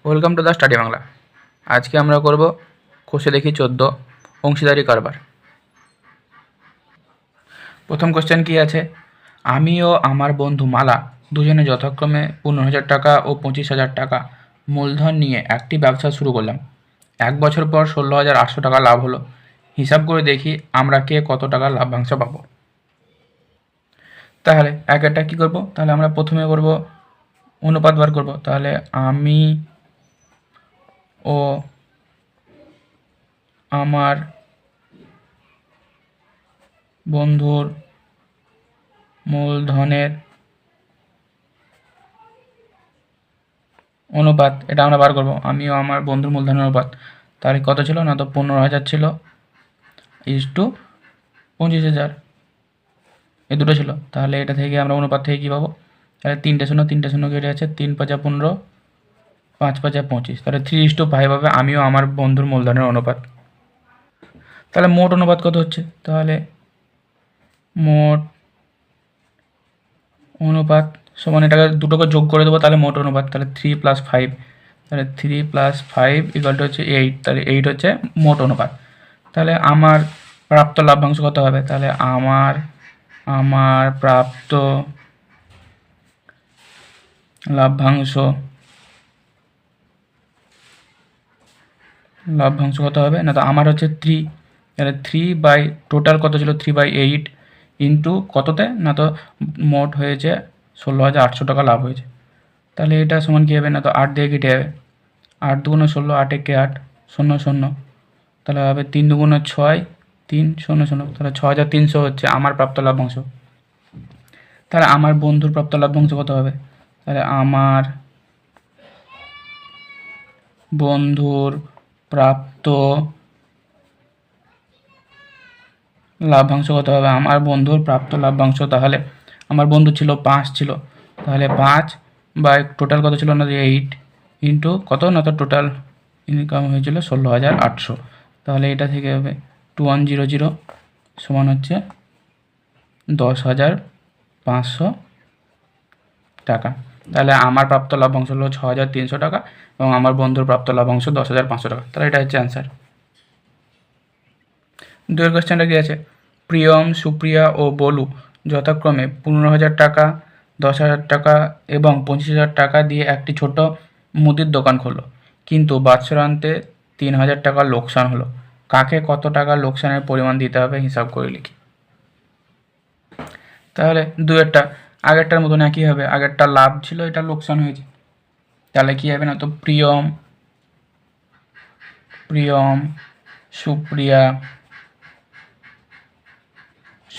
Welcome to the study Bangla. আজকে আমরা করব কোষে দেখি 14 অংশীদারি কারবার। প্রথম কোশ্চেন কি আছে, আমি ও আমার বন্ধু মালা দুজনে যথাক্রমে 15,000 টাকা ও 25,000 টাকা মূলধন নিয়ে একটি ব্যবসা শুরু করলাম। 1 বছর পর 16,800 টাকা লাভ হলো। হিসাব করে দেখি আমরা কে কত টাকা লাভ্যাংশ পাবো। তাহলে এক একটা কী করবো, তাহলে আমরা প্রথমে করব অনুপাত বার করব। তাহলে আমি ও আমার বন্ধুর মূলধনের অনুপাত, এটা আমরা বার করব। আমিও আমার বন্ধুর মূলধনের অনুপাত, তাহলে কত ছিল না, তো 15,000 ছিল ইজটু 25,000, এই দুটো ছিল। তাহলে এটা থেকে আমরা অনুপাত থেকে কী পাবো, তাহলে 3 শূন্য কেটে আছে, 3 5 15, 5 5 25, তাহলে 3:5 হবে আমিও আমার বন্ধুর মূলধনের অনুপাত। তাহলে মোট অনুপাত কত হচ্ছে, তাহলে মোট অনুপাত সমান এটাকে দুটোকে যোগ করে দেবো, তাহলে মোট অনুপাত, তাহলে 3 + 5, তাহলে 3 + 5 = হচ্ছে 8, তাহলে 8 হচ্ছে মোট অনুপাত। তাহলে আমার প্রাপ্ত লাভ্যাংশ কত হবে, তাহলে আমার প্রাপ্ত লাভ্যাংশ কত হবে না, তো আমার হচ্ছে 3, তাহলে 3 বাই টোটাল কত ছিল 3/8 ইন্টু কততে না, তো মোট হয়েছে 16,800 টাকা লাভ হয়েছে। তাহলে এটা সমান কী হবে না, তো 8 দিয়ে কেটে যাবে, 8 2 16, 8 1 8, 0 0, তাহলে হবে 3 2 6, 3 0 0, তাহলে 6,300 হচ্ছে আমার প্রাপ্ত লাভ্যাংশ। তাহলে আমার বন্ধুর প্রাপ্ত লাভ্যাংশ কত হবে, তাহলে আমার বন্ধুর প্রাপ্ত লাভ্যাংশ কত হবে, আমার বন্ধুর প্রাপ্ত লাভ্যাংশ, তাহলে আমার বন্ধু ছিল 5 ছিল, তাহলে 5 বাই টোটাল কত ছিল না 8 ইন্টু কত না, তো টোটাল ইনকাম হয়েছিল 16,800, তাহলে এটা থেকে হবে 2100 সমান হচ্ছে 10,500 টাকা। তাহলে আমার প্রাপ্ত লাভ্যাংশ হলো 6,300 টাকা এবং আমার বন্ধুর প্রাপ্ত লাভ্যাংশ 10,500 টাকা। তাহলে এটা হচ্ছে অ্যান্সার। দুয়ের কোয়েশ্চেনটা কী আছে, প্রিয়ম, সুপ্রিয়া ও বলু যথাক্রমে 15,000 টাকা, 10,000 টাকা এবং 25,000 টাকা দিয়ে একটি ছোট মুদির দোকান খুললো, কিন্তু বৎসরান্তে 3,000 টাকা লোকসান হলো। কাকে কত টাকা লোকসানের পরিমাণ দিতে হবে হিসাব করে লিখি। তাহলে দুয়েরটা আগেরটার মতন একই হবে, আগেরটা লাভ ছিল, এটা লোকসান হয়েছে। তাহলে কী হবে না, তো প্রিয়ম,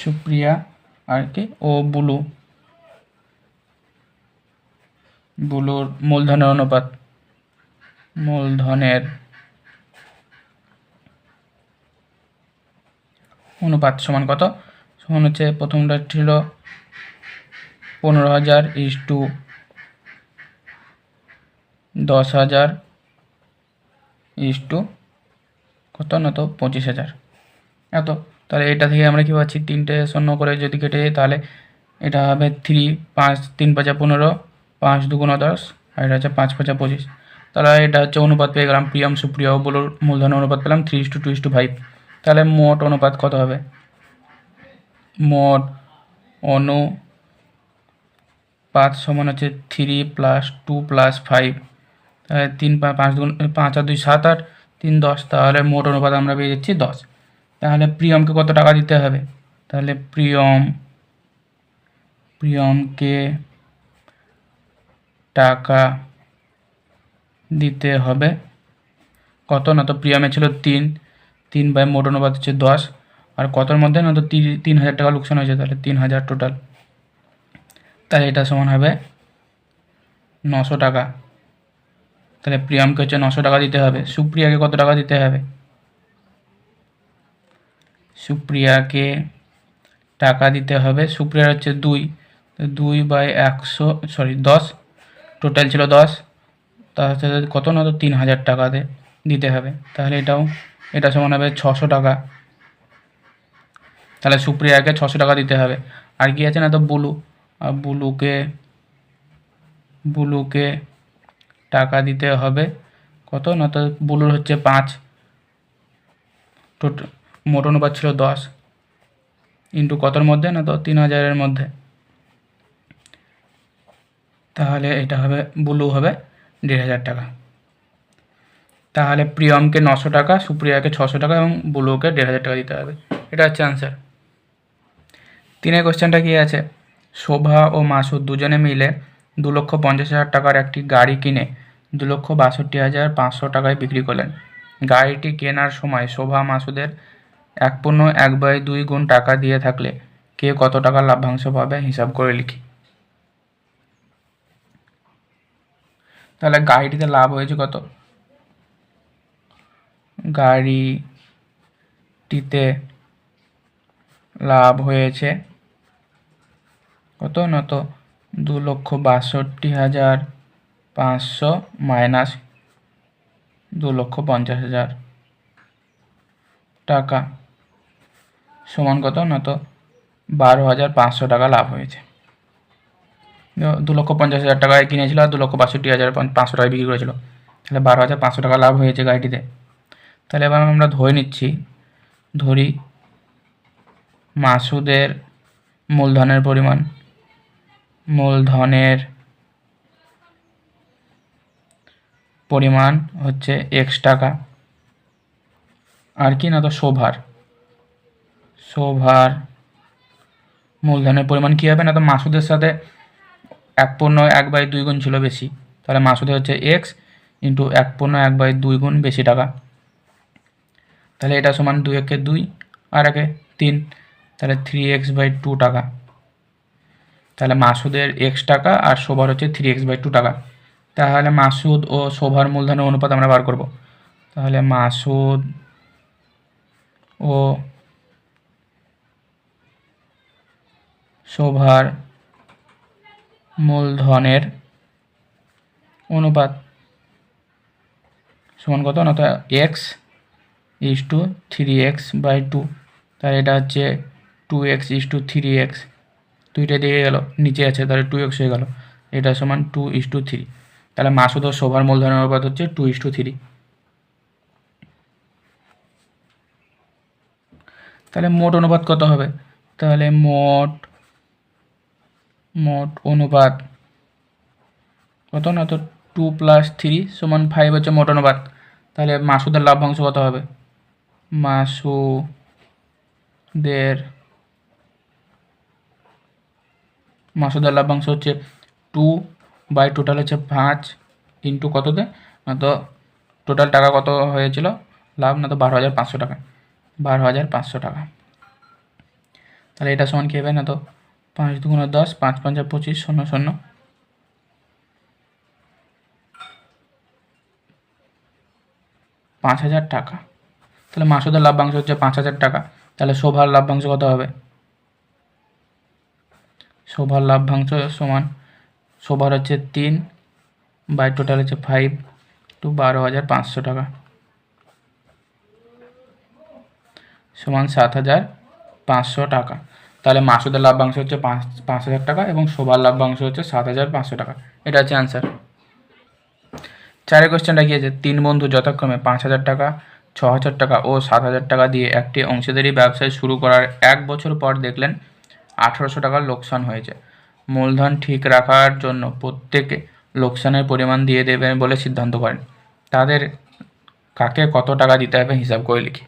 সুপ্রিয়া আর কি ও বুলুর মূলধনের অনুপাত সমান কত, সমান হচ্ছে প্রথমটা ছিল 15,000 ইজটু 10,000 ইজটু কত না, তো 25,000 এত। তাহলে এটা থেকে আমরা কী পাচ্ছি, 3টে শূন্য করে যদি কেটে যাই তাহলে এটা হবে 3 5 3 5 15, 5 2 10, আর এটা হচ্ছে 5 5 25। তাহলে এটা হচ্ছে অনুপাত পেয়ে গেলাম, প্রিয়ম সুপ্রিয়া ও বলুর মূলধন অনুপাত পেলাম 3:2:5। তাহলে মোট অনুপাত কত হবে, মোট অনুপাত সমান হচ্ছে 3 + 2 + 5, তাহলে 3 5 2 5 আর 2 7 8, 3 10, তাহলে মোট অনুপাত আমরা পেয়ে যাচ্ছি 10। তাহলে প্রিয়মকে কত টাকা দিতে হবে, তাহলে প্রিয়মকে টাকা দিতে হবে কত না, তো প্রিয়মে ছিল 3 বাই মোট অনুপাত হচ্ছে 10, আর কতর মধ্যে না, তো 3,000 টাকা লোকসান হয়েছে, তাহলে 3,000 টোটাল। তাহলে এটা সমান হবে 900 টাকা। তাহলে প্রিয়মকে হচ্ছে 900 টাকা দিতে হবে। সুপ্রিয়াকে কত টাকা দিতে হবে, সুপ্রিয়াকে টাকা দিতে হবে, সুপ্রিয়ার হচ্ছে 2/100 টোটাল ছিল 10, তার সাথে কত না, তো 3,000 টাকা দিতে হবে। তাহলে এটা সমান হবে 600 টাকা। তাহলে সুপ্রিয়াকে 600 টাকা দিতে হবে। আর কি আছে না, তো বুলুকে টাকা দিতে হবে। কত না তো বুলুর হচ্ছে 5, মোট অনুপাত ছিল 10 ইন্টু কতর মধ্যে না তো 3000-এর মধ্যে। তাহলে এটা হবে বুলু হবে 1500 টাকা। তাহলে প্রিয়মকে 900 টাকা, সুপ্রিয়াকে 600 টাকা এবং বুলুকে 1500 টাকা দিতে হবে। এটা হচ্ছে আনসার। 3 কোশ্চেনটা কি আছে, শোভা ও মাসুদ দুজনে মিলে 2,50,000 টাকার একটি গাড়ি কিনে 2,62,500 টাকায় বিক্রি করলেন। গাড়িটি কেনার সময় শোভা মাসুদের 1/2 গুণ টাকা দিয়ে থাকলে কে কত টাকা লাভ্যাংশ পাবে হিসাব করে লিখি। তাহলে গাড়িটিতে লাভ হয়েছে কত, গাড়িটিতে লাভ হয়েছে কত না তো 2,62,500 মাইনাস 2,50,000 টাকা সমান কত না তো 12,500 টাকা লাভ হয়েছে। 2,50,000 টাকায় কিনেছিল আর 2,62,500 টাকায় বিক্রি করেছিল, তাহলে 12,500 টাকা লাভ হয়েছে গাড়িটিতে। তাহলে এবার আমরা ধরি মাসুদের মূলধনের পরিমাণ হচ্ছে x টাকা, আর কি না তো শোভার মূলধনের পরিমাণ কী হবে না তো মাসুদের সাথে 1/2 গুণ ছিল বেশি, তাহলে মাসুদের হচ্ছে x ইন্টু 1/2 গুণ বেশি টাকা। তাহলে এটা সমান 2 একে 2 আর একে 3, তাহলে 3x/2 টাকা। তাহলে মাসুদের x টাকা আর শোভার হচ্ছে 3x/2 টাকা। তাহলে মাসুদ ও শোভার মূলধনের অনুপাত আমরা বার করব। তাহলে মাসুদ ও শোভার মূলধনের অনুপাত সমান কত না তো x:3x/2, তাহলে এটা হচ্ছে 2x:3x, 2টা দিয়ে গেল নিচে আছে, তাহলে 2x হয়ে গেল, এটা সমান 2:3। তাহলে মাসুদ ও শোভার মূলধনের অনুপাত হচ্ছে 2:3। তাহলে মোট অনুপাত কত হবে, তাহলে মোট অনুপাত কত না তো 2 + 3 সমান 5 হচ্ছে মোট অনুপাত। তাহলে মাসুদের লাভ্যাংশ কত হবে, মাসুদের লাভ্যাংশ হচ্ছে 2/টোটাল হচ্ছে 5 ইন্টু কততে না তো টোটাল টাকা কত হয়েছিল লাভ না তো 12,500 টাকা, 12,500 টাকা। তাহলে এটা সমান কী হবে না তো 5 × 10, 5 × 5 = 25, 0 0 5,000 টাকা। তাহলে মাসুদের লাভ্যাংশ হচ্ছে 5,000 টাকা। তাহলে শোভার লাভ্যাংশ কত হবে, শোভার লাভ্যাংশ সমান শোভার হচ্ছে 3/টোটাল হচ্ছে 5 টু 12,500 টাকা সমান 7,500 টাকা। তাহলে মাসুদের লাভ্যাংশ হচ্ছে 5,000 টাকা এবং শোভার লাভ্যাংশ হচ্ছে 7,500 টাকা। এটা হচ্ছে অ্যান্সার। 4 কোশ্চেনটা কি আছে, 3 বন্ধু যথাক্রমে 5,000 টাকা, 6,000 টাকা ও 7,000 টাকা দিয়ে একটি অংশীদারি ব্যবসায় শুরু করার 1 বছর পর দেখলেন 1,800 টাকার লোকসান হয়েছে। মূলধন ঠিক রাখার জন্য প্রত্যেকে লোকসানের পরিমাণ দিয়ে দেবেন বলে সিদ্ধান্ত করেন। তাদের কাকে কত টাকা দিতে হবে হিসাব করে লিখি।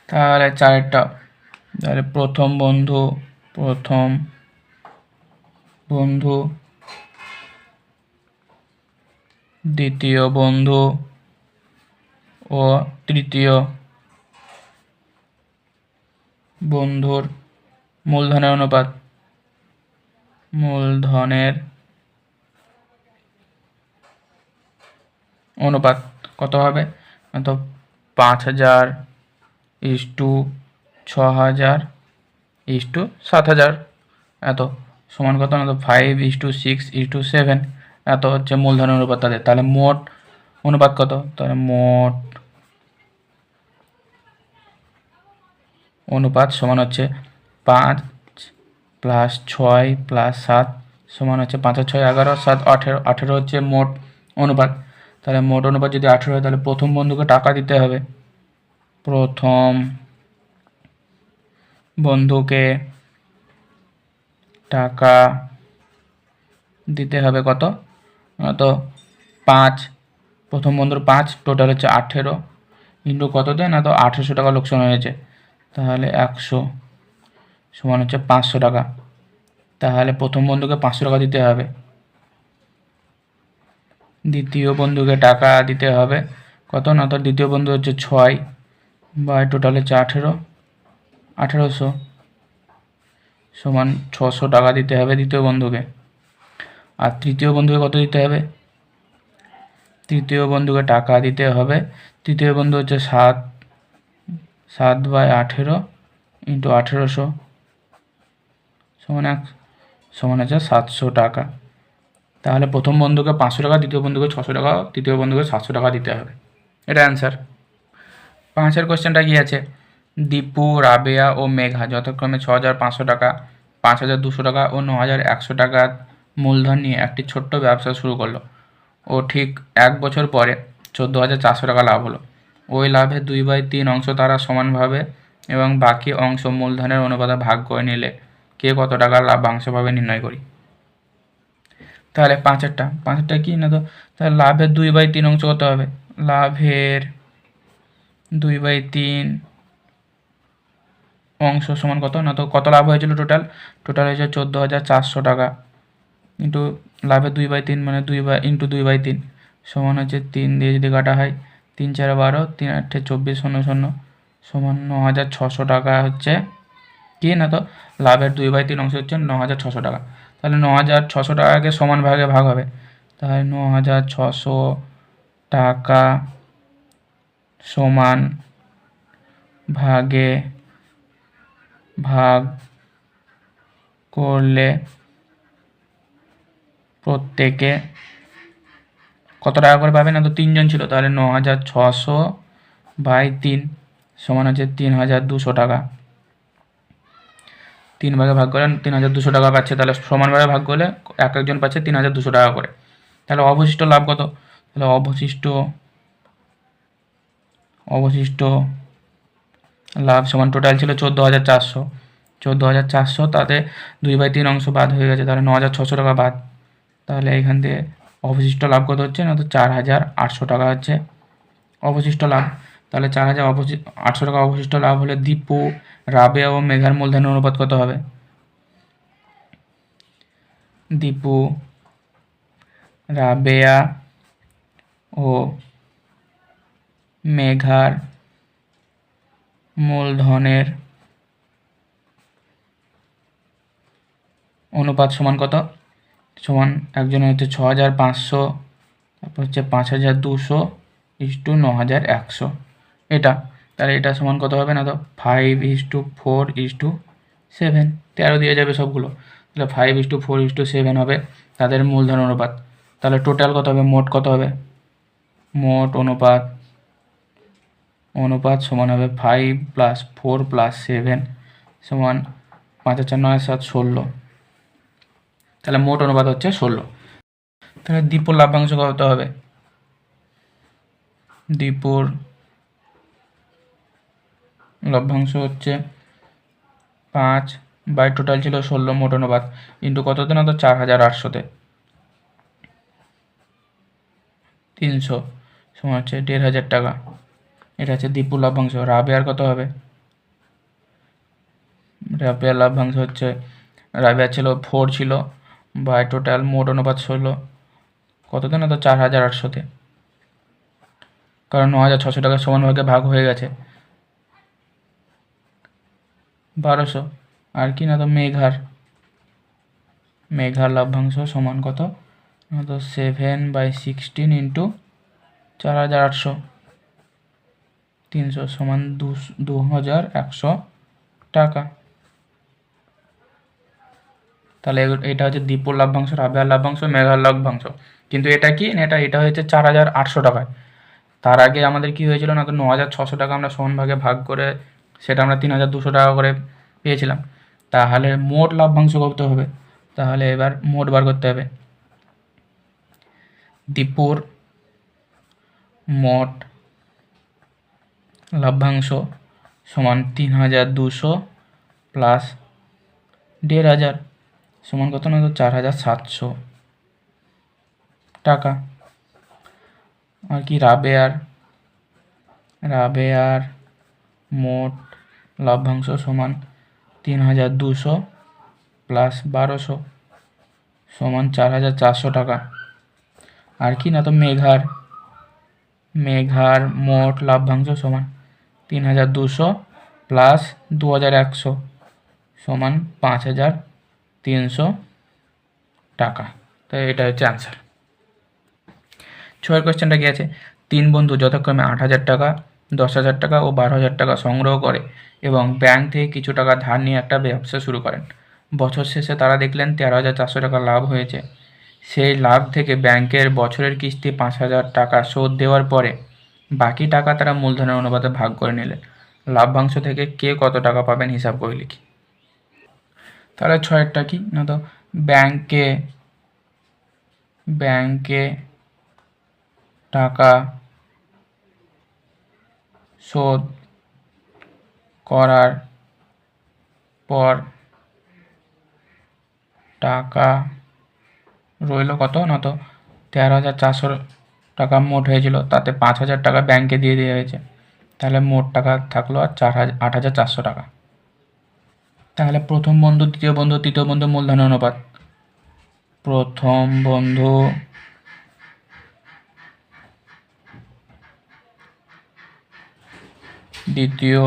তাহলে তাহলে প্রথম বন্ধু, দ্বিতীয় বন্ধু ও তৃতীয় বন্ধুর মূলধনের অনুপাত কত হবে তো 5,000:6,000:7,000 এত সমান কত না তো 5:6:7 এত হচ্ছে মূলধনের অনুপাত তাদের। তাহলে মোট অনুপাত কত, তাহলে মোট অনুপাত সমান হচ্ছে 5 + 6 + 7 সমান হচ্ছে 5 আর 6 11, 7 18 হচ্ছে মোট অনুপাত। তাহলে মোট অনুপাত যদি 18 হয় তাহলে প্রথম বন্ধুকে টাকা দিতে হবে, প্রথম বন্ধুকে টাকা দিতে হবে কত, তো 5, প্রথম বন্ধুর 5, টোটাল হচ্ছে 18 ইন্টু কত দেয় না তো 1800 টাকা লোকসান হয়েছে, তাহলে 100 সমান হচ্ছে 500 টাকা। তাহলে প্রথম বন্ধুকে 500 টাকা দিতে হবে, দ্বিতীয় বন্ধুকে টাকা দিতে হবে কত না তো দ্বিতীয় বন্ধু হচ্ছে 6 বাই টোটাল হচ্ছে 1800 সমান 600 টাকা দিতে হবে দ্বিতীয় বন্ধুকে। আর তৃতীয় বন্ধুকে কত দিতে হবে, তৃতীয় বন্ধুকে টাকা দিতে হবে, তৃতীয় বন্ধু হচ্ছে 7 বাই 18 ইন্টু 1800 সমান হচ্ছে 700 টাকা। তাহলে প্রথম বন্ধুকে 500 টাকা, দ্বিতীয় বন্ধুকে 600 টাকা, তৃতীয় বন্ধুকে 700 টাকা দিতে হবে। এটা অ্যান্সার। 5-এর কোশ্চেনটা কি আছে, দীপু, রাবেয়া ও মেঘা যথাক্রমে 6500 টাকা, 5200 টাকা ও 9100 টাকা মূলধন নিয়ে একটি ছোট্ট ব্যবসা শুরু করলো ও ঠিক 1 বছর পরে 14400 টাকা লাভ হলো। ওই লাভে 2/3 অংশ তারা সমানভাবে এবং বাকি অংশ মূলধনের অনুপাতে ভাগ করে নিলে কে কত টাকা লাভ্যাংশ পাবে নির্ণয় করি। তাহলে পাঁচেরটা কি না তো, তাহলে লাভের 2/3 অংশ কত হবে, লাভের 2/3 অংশ সমান কত না তো কত লাভ হয়েছিল, টোটাল হয়েছে 14400 টাকা ইন্টু লাভের 2/3 মানে 2/3 সমান হচ্ছে 3 দিয়ে যদি কাটা হয় 3 4 12, 3 8 24 00 সমান 9600 টাকা হচ্ছে কি না তো লাভের 2/3 অংশ হচ্ছে 9600 টাকা। তাহলে 9600 টাকাকে সমান ভাগে ভাগ হবে, তাহলে 9600 টাকা সমান ভাগে ভাগ করলে প্রত্যেকে কত টাকা করে পাবে না তো 3 জন ছিল, তাহলে 9600 বাই 3 সমান হচ্ছে 3200 টাকা। 3 ভাগে ভাগ করে 3200 টাকা পাচ্ছে, তাহলে সমানভাবে ভাগ করলে এক একজন পাচ্ছে 3200 টাকা করে। তাহলে অবশিষ্ট লাভ কত, তাহলে অবশিষ্ট লাভ সমান টোটাল ছিল 14400, তাতে 2/3 অংশ বাদ হয়ে গেছে, তাহলে 9600 টাকা বাদ। তাহলে এখান থেকে অবশিষ্ট লাভ কত হচ্ছে না তো 4800 টাকা হচ্ছে অবশিষ্ট লাভ। তাহলে 4800 টাকা অবশিষ্ট লাভ হলে দীপু, রাবেয়া ও মেঘার মূলধনের অনুপাত কত হবে, দীপু, রাবেয়া ও মেঘার মূলধনের অনুপাত সমান কত, সমান একজনের হচ্ছে 6500, তারপর হচ্ছে 5200 ইস্টু 9100 এটা। তাহলে এটা সমান কত হবে না তো 5:4:7, 13 দিয়ে যাবে সবগুলো, তাহলে 5:4:7 হবে তাদের মূলধন অনুপাত। তাহলে টোটাল কত হবে, মোট কত হবে, মোট অনুপাত সমান হবে 5 + 4 + 7 সমান 5 4 9 7 16, তাহলে মোট অনুপাত হচ্ছে 16। তাহলে দীপুর লাভ্যাংশ কত হবে, দীপুর লভ্যাংশ হচ্ছে 5 বাই টোটাল ছিল 16 মোট অনুপাত ইন্টু কততে না তো 4800-তে 300 সমান হচ্ছে 1500 টাকা। এটা হচ্ছে দীপুর লভ্যাংশ। রাবেয়ার কত হবে, রাবেয়ার লভ্যাংশ হচ্ছে, রাবেয়ার ছিল 4 ছিল বাই টোটাল মোট অনুপাত 16 কততে না তো 4800-তে, কারণ 9600 টাকা সমান ভাগে ভাগ হয়ে গেছে 1200। আর কি না তো মেঘার লভ্যাংশ সমান কত না তো 7/16 ইন্টু 4800 300 সমান 2100 টাকা। তাহলে এটা হচ্ছে দীপুর লাভ্যাংশ, রাবেয়ার লাভ্যাংশ, মেঘার লাভ্যাংশ। কিন্তু এটা কি না এটা হয়েছে 4800 টাকায়। তার আগে আমাদের কি হয়েছিল না তো 9600 টাকা আমরা সমান ভাগে ভাগ করে সেটা আমরা 3200 টাকা করে পেয়েছিলাম। তাহলে মোট লাভ্যাংশ কত হবে, তাহলে এবার মোট বার করতে হবে। দীপুর মোট লভ্যাংশ সমান 3200 প্লাস 1500 সমান কত না, তো 4700 টাকা। আর কি রাবেয়ার মোট লভ্যাংশ সমান 3200 প্লাস 1200 সমান 4400 টাকা। আর কি না, তো মেঘার মোট লভ্যাংশ সমান 3200 প্লাস 2100 সমান 5300 টাকা। তো এটা হচ্ছে অ্যান্সার। ছয়ের কোয়েশ্চেনটা কি আছে, 3 বন্ধু যথাক্রমে 8000 টাকা, 10,000 টাকা ও 12,000 টাকা সংগ্রহ করে এবং ব্যাংক থেকে কিছু টাকা ধার নিয়ে একটা ব্যবসা শুরু করেন। বছর শেষে তারা দেখলেন 13,400 টাকা লাভ হয়েছে। সেই লাভ থেকে ব্যাংকের বছরের কিস্তি 5,000 টাকা শোধ দেওয়ার পরে বাকি টাকা তারা মূলধনের অনুপাতে ভাগ করে নিলেন। লাভ্যাংশ থেকে কে কত টাকা পাবেন হিসাব করে লিখি। তাহলে ছয়েরটা কি না, তো ব্যাংকে টাকা শোধ করার পর টাকা রইল কত না, তো 13,400 টাকা মোট হয়েছিল, তাতে 5,000 টাকা ব্যাংকে দিয়ে দেওয়া হয়েছে। তাহলে মোট টাকা থাকলো আর 8,400 টাকা। তাহলে প্রথম বন্ধু, দ্বিতীয় বন্ধু, তৃতীয় বন্ধু মূলধনের অনুপাত। প্রথম বন্ধু দ্বিতীয়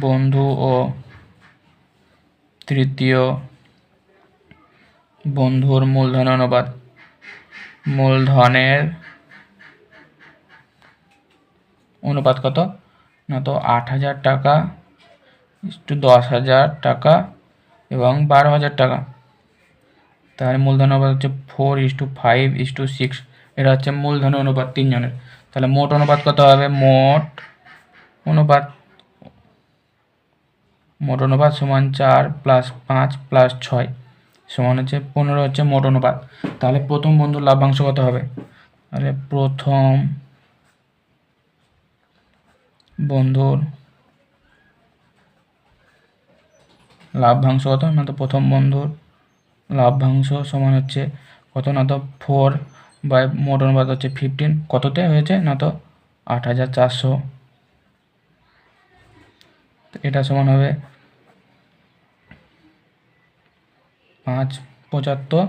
বন্ধু ও তৃতীয় বন্ধুর মূলধন অনুপাত। মূলধনের অনুপাত কত না, তো 8,000 টাকা ইস্টু 10,000 টাকা এবং 12,000 টাকা। তাহলে মূলধন অনুপাত হচ্ছে 4:5:6। এটা হচ্ছে মূলধনের অনুপাত তিনজনের। তাহলে মোট অনুপাত কত হবে, মোট অনুপাত সমান 4 + 5 + 6 সমান হচ্ছে 15 হচ্ছে মোট অনুপাত। তাহলে প্রথম বন্ধুর লাভ্যাংশ কত হবে, তাহলে প্রথম বন্ধুর লাভ্যাংশ কত না, তো প্রথম বন্ধুর লাভ্যাংশ সমান হচ্ছে কত না, তো 4 বাই মোট অনুপাত হচ্ছে 15, কততে হয়েছে না, তো 8,400। এটা সমান হবে 5 75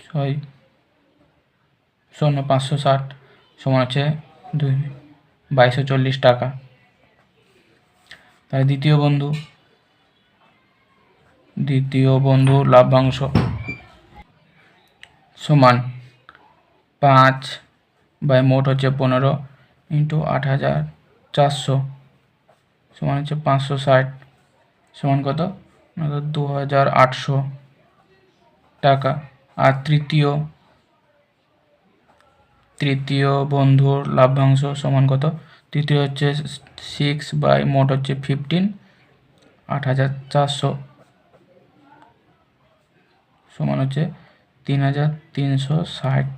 6 560 সমান হচ্ছে 2,240 টাকা। তাই দ্বিতীয় বন্ধু লাভ্যাংশ সমান 5 বাই মোট হচ্ছে 15 ইন্টু 8,400 সমান হচ্ছে 560 সমান কত না, তো 2,800 টাকা। আর তৃতীয় বন্ধুর লাভ্যাংশ সমান কত, তৃতীয় হচ্ছে 6 বাই মোট হচ্ছে 15 8,400 সমান হচ্ছে 3,360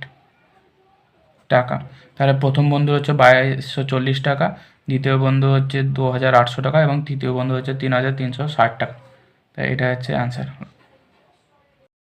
টাকা। তাহলে প্রথম বন্ধু হচ্ছে 2,240 টাকা, দ্বিতীয় বন্ধু হচ্ছে 2,800 টাকা এবং তৃতীয় বন্ধু হচ্ছে 3,360 টাকা। তাই এটা হচ্ছে অ্যান্সার।